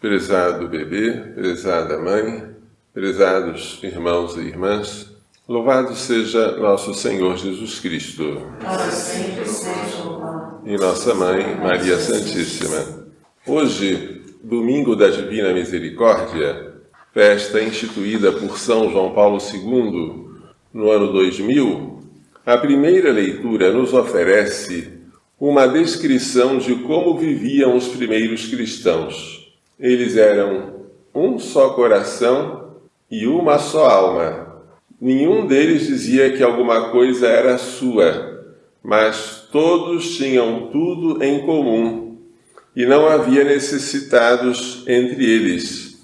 Prezado bebê, prezada mãe, prezados irmãos e irmãs, louvado seja nosso Senhor Jesus Cristo. Para sempre seja louvado. E nossa Mãe, Maria Santíssima. Hoje, domingo da Divina Misericórdia, festa instituída por São João Paulo II, no ano 2000, a primeira leitura nos oferece uma descrição de como viviam os primeiros cristãos. Eles eram um só coração e uma só alma. Nenhum deles dizia que alguma coisa era sua, mas todos tinham tudo em comum, e não havia necessitados entre eles.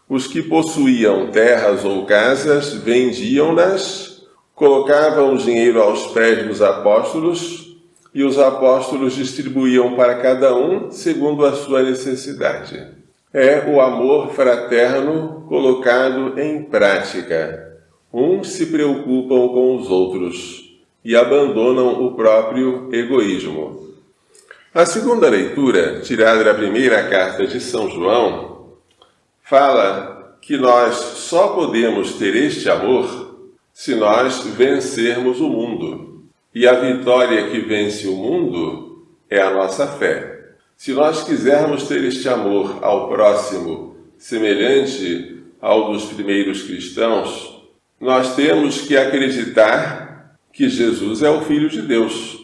Os que possuíam terras ou casas vendiam-nas, colocavam o dinheiro aos pés dos apóstolos, e os apóstolos distribuíam para cada um segundo a sua necessidade. É o amor fraterno colocado em prática. Uns se preocupam com os outros e abandonam o próprio egoísmo. A segunda leitura, tirada da primeira carta de São João, fala que nós só podemos ter este amor se nós vencermos o mundo. E a vitória que vence o mundo é a nossa fé. Se nós quisermos ter este amor ao próximo, semelhante ao dos primeiros cristãos, nós temos que acreditar que Jesus é o Filho de Deus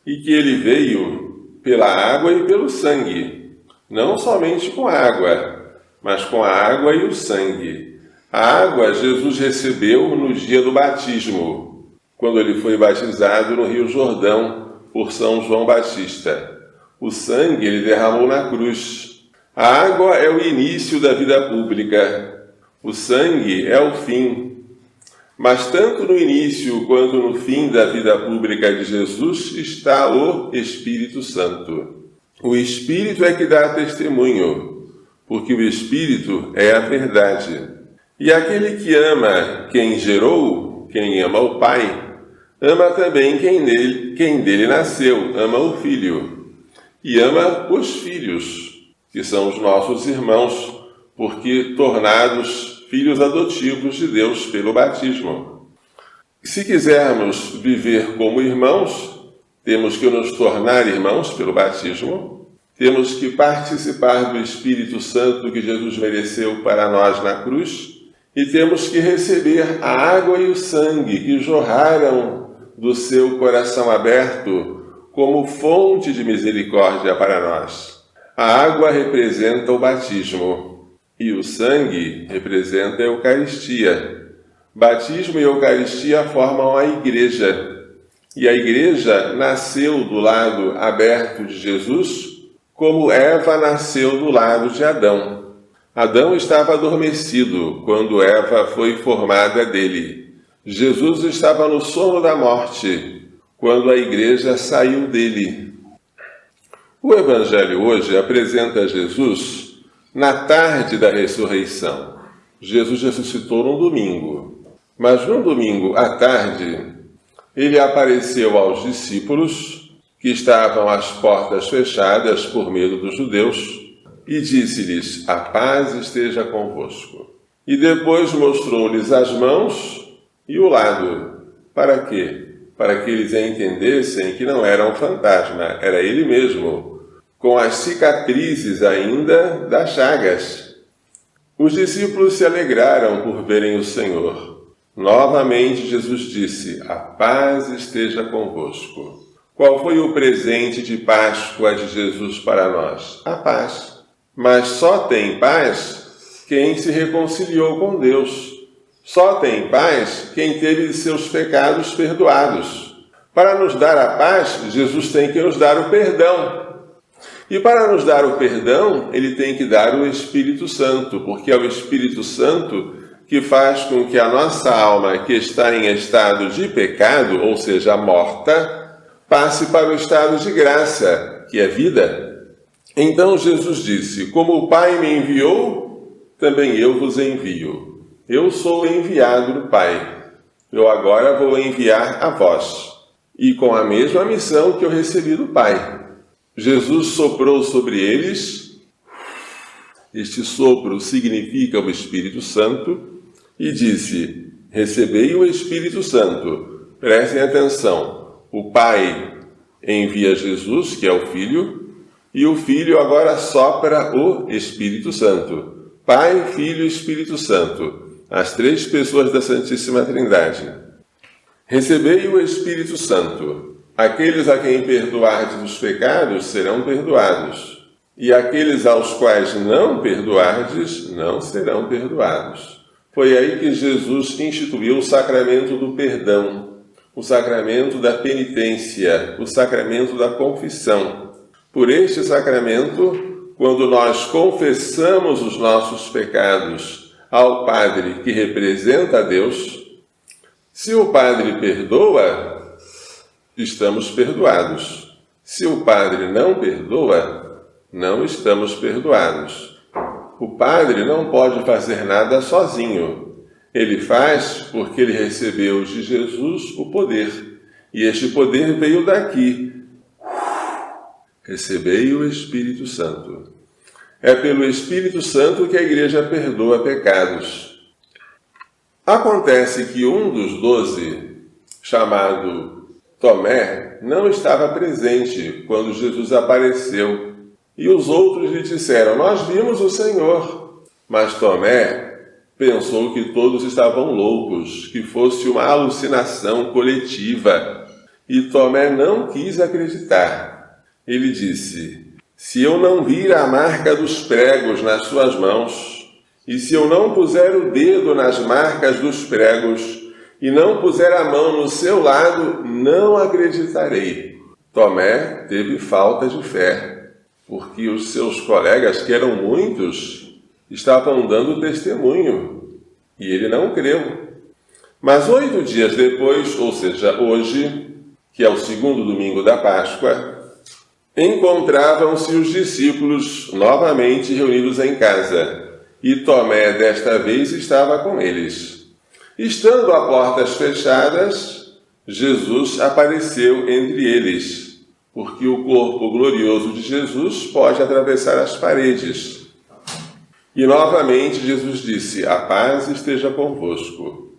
e que ele veio pela água e pelo sangue, não somente com a água, mas com a água e o sangue. A água Jesus recebeu no dia do batismo, quando ele foi batizado no Rio Jordão por São João Batista. O sangue ele derramou na cruz. A água é o início da vida pública. O sangue é o fim. Mas tanto no início quanto no fim da vida pública de Jesus está o Espírito Santo. O Espírito é que dá testemunho, porque o Espírito é a verdade. E aquele que ama quem gerou, quem ama o Pai, ama também quem dele nasceu, ama o Filho. E ama os filhos, que são os nossos irmãos, porque tornados filhos adotivos de Deus pelo batismo. Se quisermos viver como irmãos, temos que nos tornar irmãos pelo batismo, temos que participar do Espírito Santo que Jesus mereceu para nós na cruz, e temos que receber a água e o sangue que jorraram do seu coração aberto como fonte de misericórdia para nós. A água representa o batismo e o sangue representa a Eucaristia. Batismo e Eucaristia formam a Igreja. E a Igreja nasceu do lado aberto de Jesus, como Eva nasceu do lado de Adão. Adão estava adormecido quando Eva foi formada dele. Jesus estava no sono da morte quando a Igreja saiu dele. O Evangelho hoje apresenta Jesus na tarde da ressurreição. Jesus ressuscitou no domingo, mas no domingo à tarde, ele apareceu aos discípulos que estavam às portas fechadas por medo dos judeus e disse-lhes: a paz esteja convosco. E depois mostrou-lhes as mãos e o lado. Para quê? Para que eles entendessem que não era um fantasma, era ele mesmo, com as cicatrizes ainda das chagas. Os discípulos se alegraram por verem o Senhor. Novamente Jesus disse: a paz esteja convosco. Qual foi o presente de Páscoa de Jesus para nós? A paz. Mas só tem paz quem se reconciliou com Deus. Só tem paz quem teve seus pecados perdoados. Para nos dar a paz, Jesus tem que nos dar o perdão. E para nos dar o perdão, ele tem que dar o Espírito Santo, porque é o Espírito Santo que faz com que a nossa alma, que está em estado de pecado, ou seja, morta, passe para o estado de graça, que é vida. Então Jesus disse: como o Pai me enviou, também eu vos envio. Eu sou enviado do Pai. Eu agora vou enviar a vós. E com a mesma missão que eu recebi do Pai. Jesus soprou sobre eles Este sopro significa o Espírito Santo, e disse: recebei o Espírito Santo. Prestem atenção, o Pai envia Jesus, que é o Filho, e o Filho agora sopra o Espírito Santo. Pai, Filho e Espírito Santo, as três pessoas da Santíssima Trindade. Recebei o Espírito Santo. Aqueles a quem perdoardes os pecados serão perdoados, e aqueles aos quais não perdoardes não serão perdoados. Foi aí que Jesus instituiu o sacramento do perdão, o sacramento da penitência, o sacramento da confissão. Por este sacramento, quando nós confessamos os nossos pecados ao Padre que representa a Deus, se o Padre perdoa, estamos perdoados. Se o Padre não perdoa, não estamos perdoados. O Padre não pode fazer nada sozinho. Ele faz porque ele recebeu de Jesus o poder. E este poder veio daqui. Recebei o Espírito Santo. É pelo Espírito Santo que a Igreja perdoa pecados. Acontece que um dos 12, chamado Tomé, não estava presente quando Jesus apareceu. E os outros lhe disseram: nós vimos o Senhor. Mas Tomé pensou que todos estavam loucos, que fosse uma alucinação coletiva. E Tomé não quis acreditar. Ele disse: se eu não vir a marca dos pregos nas suas mãos, e se eu não puser o dedo nas marcas dos pregos, e não puser a mão no seu lado, não acreditarei. Tomé teve falta de fé, porque os seus colegas, que eram muitos, estavam dando testemunho, e ele não creu. Mas 8 dias depois, ou seja, hoje, que é o segundo domingo da Páscoa, encontravam-se os discípulos novamente reunidos em casa, e Tomé desta vez estava com eles. Estando a portas fechadas, Jesus apareceu entre eles, porque o corpo glorioso de Jesus pode atravessar as paredes. E novamente Jesus disse: a paz esteja convosco.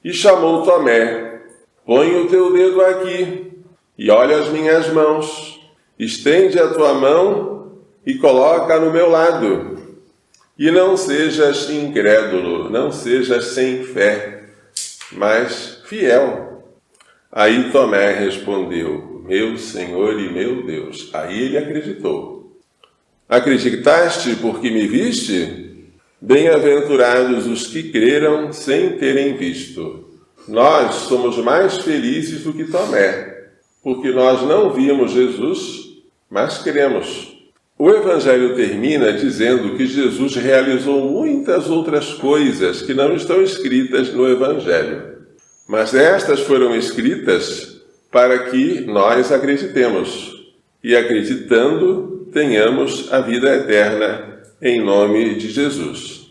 E chamou Tomé: põe o teu dedo aqui, e olha as minhas mãos. Estende a tua mão e coloca no meu lado. E não sejas incrédulo, não sejas sem fé, mas fiel. Aí Tomé respondeu: meu Senhor e meu Deus. Aí ele acreditou. Acreditaste porque me viste? Bem-aventurados os que creram sem terem visto. Nós somos mais felizes do que Tomé, porque nós não vimos Jesus, mas cremos. O Evangelho termina dizendo que Jesus realizou muitas outras coisas que não estão escritas no Evangelho. Mas estas foram escritas para que nós acreditemos. E acreditando, tenhamos a vida eterna em nome de Jesus.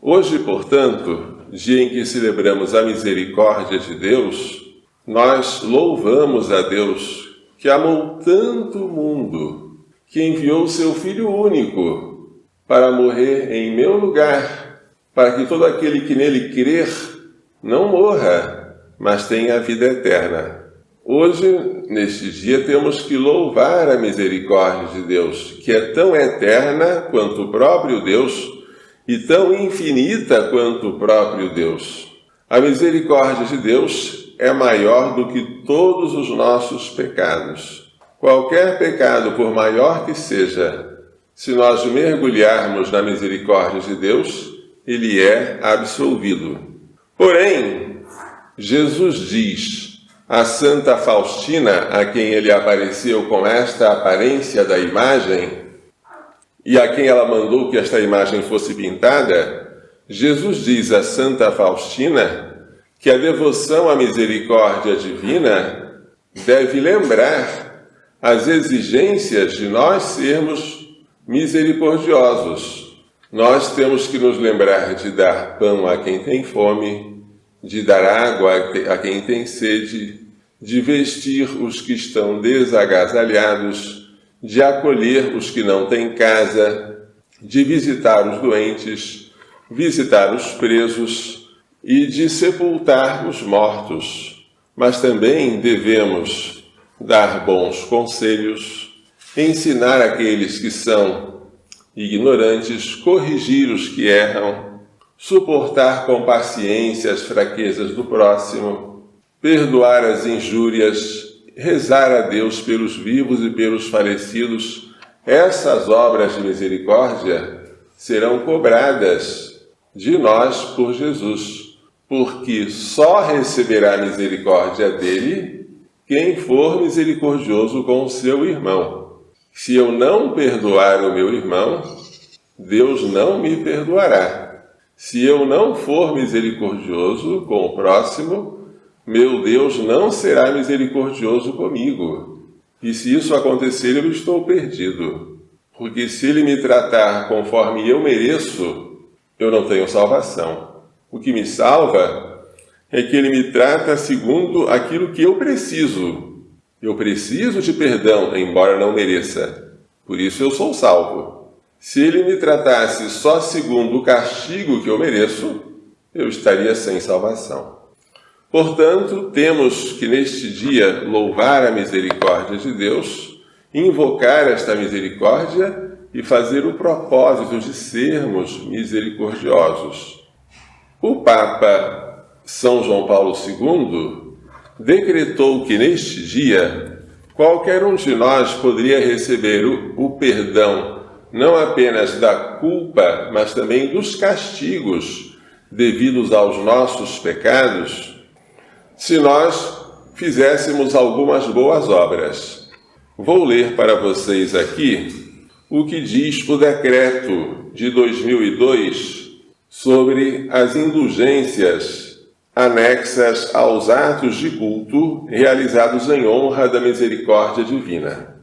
Hoje, portanto, dia em que celebramos a misericórdia de Deus, nós louvamos a Deus que amou tanto o mundo, que enviou o seu Filho único para morrer em meu lugar, para que todo aquele que nele crer não morra, mas tenha a vida eterna. Hoje, neste dia, temos que louvar a misericórdia de Deus, que é tão eterna quanto o próprio Deus e tão infinita quanto o próprio Deus. A misericórdia de Deus é maior do que todos os nossos pecados. Qualquer pecado, por maior que seja, se nós mergulharmos na misericórdia de Deus, ele é absolvido. Porém, Jesus diz a Santa Faustina, a quem ele apareceu com esta aparência da imagem, e a quem ela mandou que esta imagem fosse pintada, Jesus diz a Santa Faustina que a devoção à misericórdia divina deve lembrar as exigências de nós sermos misericordiosos. Nós temos que nos lembrar de dar pão a quem tem fome, de dar água a quem tem sede, de vestir os que estão desagasalhados, de acolher os que não têm casa, de visitar os doentes, visitar os presos e de sepultar os mortos. Mas também devemos dar bons conselhos, ensinar aqueles que são ignorantes, corrigir os que erram, suportar com paciência as fraquezas do próximo, perdoar as injúrias, rezar a Deus pelos vivos e pelos falecidos. Essas obras de misericórdia serão cobradas de nós por Jesus, porque só receberá misericórdia dele quem for misericordioso com o seu irmão. Se eu não perdoar o meu irmão, Deus não me perdoará. Se eu não for misericordioso com o próximo, meu Deus não será misericordioso comigo. E se isso acontecer, eu estou perdido. Porque se ele me tratar conforme eu mereço, eu não tenho salvação. O que me salva é que ele me trata segundo aquilo que eu preciso. Eu preciso de perdão, embora não mereça. Por isso eu sou salvo. Se ele me tratasse só segundo o castigo que eu mereço, eu estaria sem salvação. Portanto, temos que neste dia louvar a misericórdia de Deus, invocar esta misericórdia e fazer o propósito de sermos misericordiosos. O Papa São João Paulo II decretou que neste dia qualquer um de nós poderia receber o perdão não apenas da culpa, mas também dos castigos devidos aos nossos pecados, se nós fizéssemos algumas boas obras. Vou ler para vocês aqui o que diz o decreto de 2002 sobre as indulgências anexas aos atos de culto realizados em honra da misericórdia divina.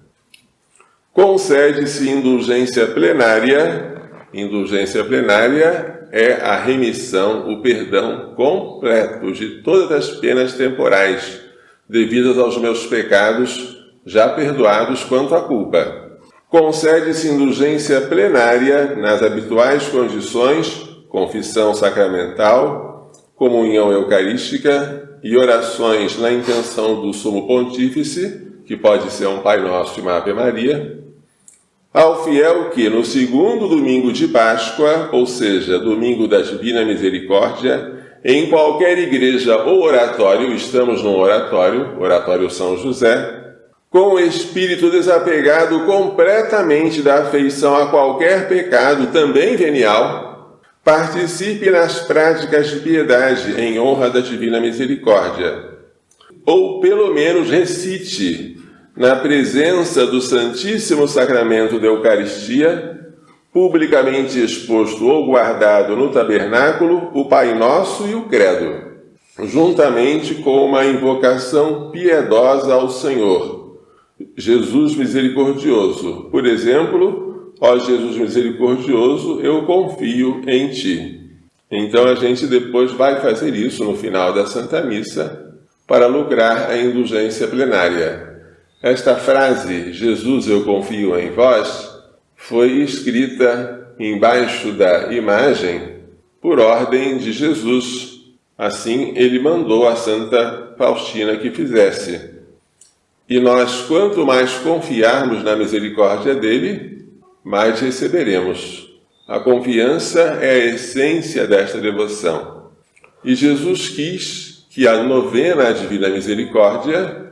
Concede-se indulgência plenária. Indulgência plenária é a remissão, o perdão completo de todas as penas temporais devidas aos meus pecados, já perdoados quanto à culpa. Concede-se indulgência plenária nas habituais condições, confissão sacramental, comunhão eucarística e orações na intenção do Sumo Pontífice, que pode ser um Pai Nosso e uma Ave Maria, ao fiel que, no segundo domingo de Páscoa, ou seja, domingo da Divina Misericórdia, em qualquer igreja ou oratório, estamos num oratório, Oratório São José, com o espírito desapegado completamente da afeição a qualquer pecado, também venial, participe nas práticas de piedade em honra da Divina Misericórdia, ou pelo menos recite, na presença do Santíssimo Sacramento da Eucaristia, publicamente exposto ou guardado no tabernáculo, o Pai Nosso e o Credo, juntamente com uma invocação piedosa ao Senhor. Jesus misericordioso. Por exemplo, ó Jesus misericordioso, eu confio em Ti. Então a gente depois vai fazer isso no final da Santa Missa para lucrar a indulgência plenária. Esta frase, Jesus, eu confio em vós, foi escrita embaixo da imagem por ordem de Jesus. Assim, ele mandou a Santa Faustina que fizesse. E nós, quanto mais confiarmos na misericórdia dele, mais receberemos. A confiança é a essência desta devoção. E Jesus quis que a novena à Divina Misericórdia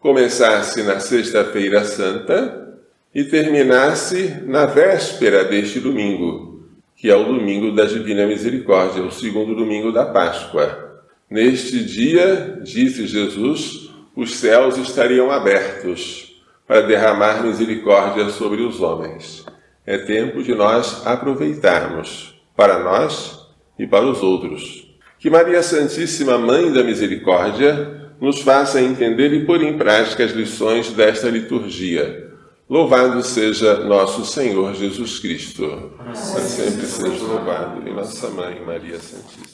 começasse na Sexta-feira Santa e terminasse na véspera deste domingo, que é o domingo da Divina Misericórdia, o segundo domingo da Páscoa. Neste dia, disse Jesus, os céus estariam abertos para derramar misericórdia sobre os homens. É tempo de nós aproveitarmos para nós e para os outros. Que Maria Santíssima, Mãe da Misericórdia, nos faça entender e pôr em prática as lições desta liturgia. Louvado seja nosso Senhor Jesus Cristo. Para sempre seja louvado. E nossa Mãe, Maria Santíssima.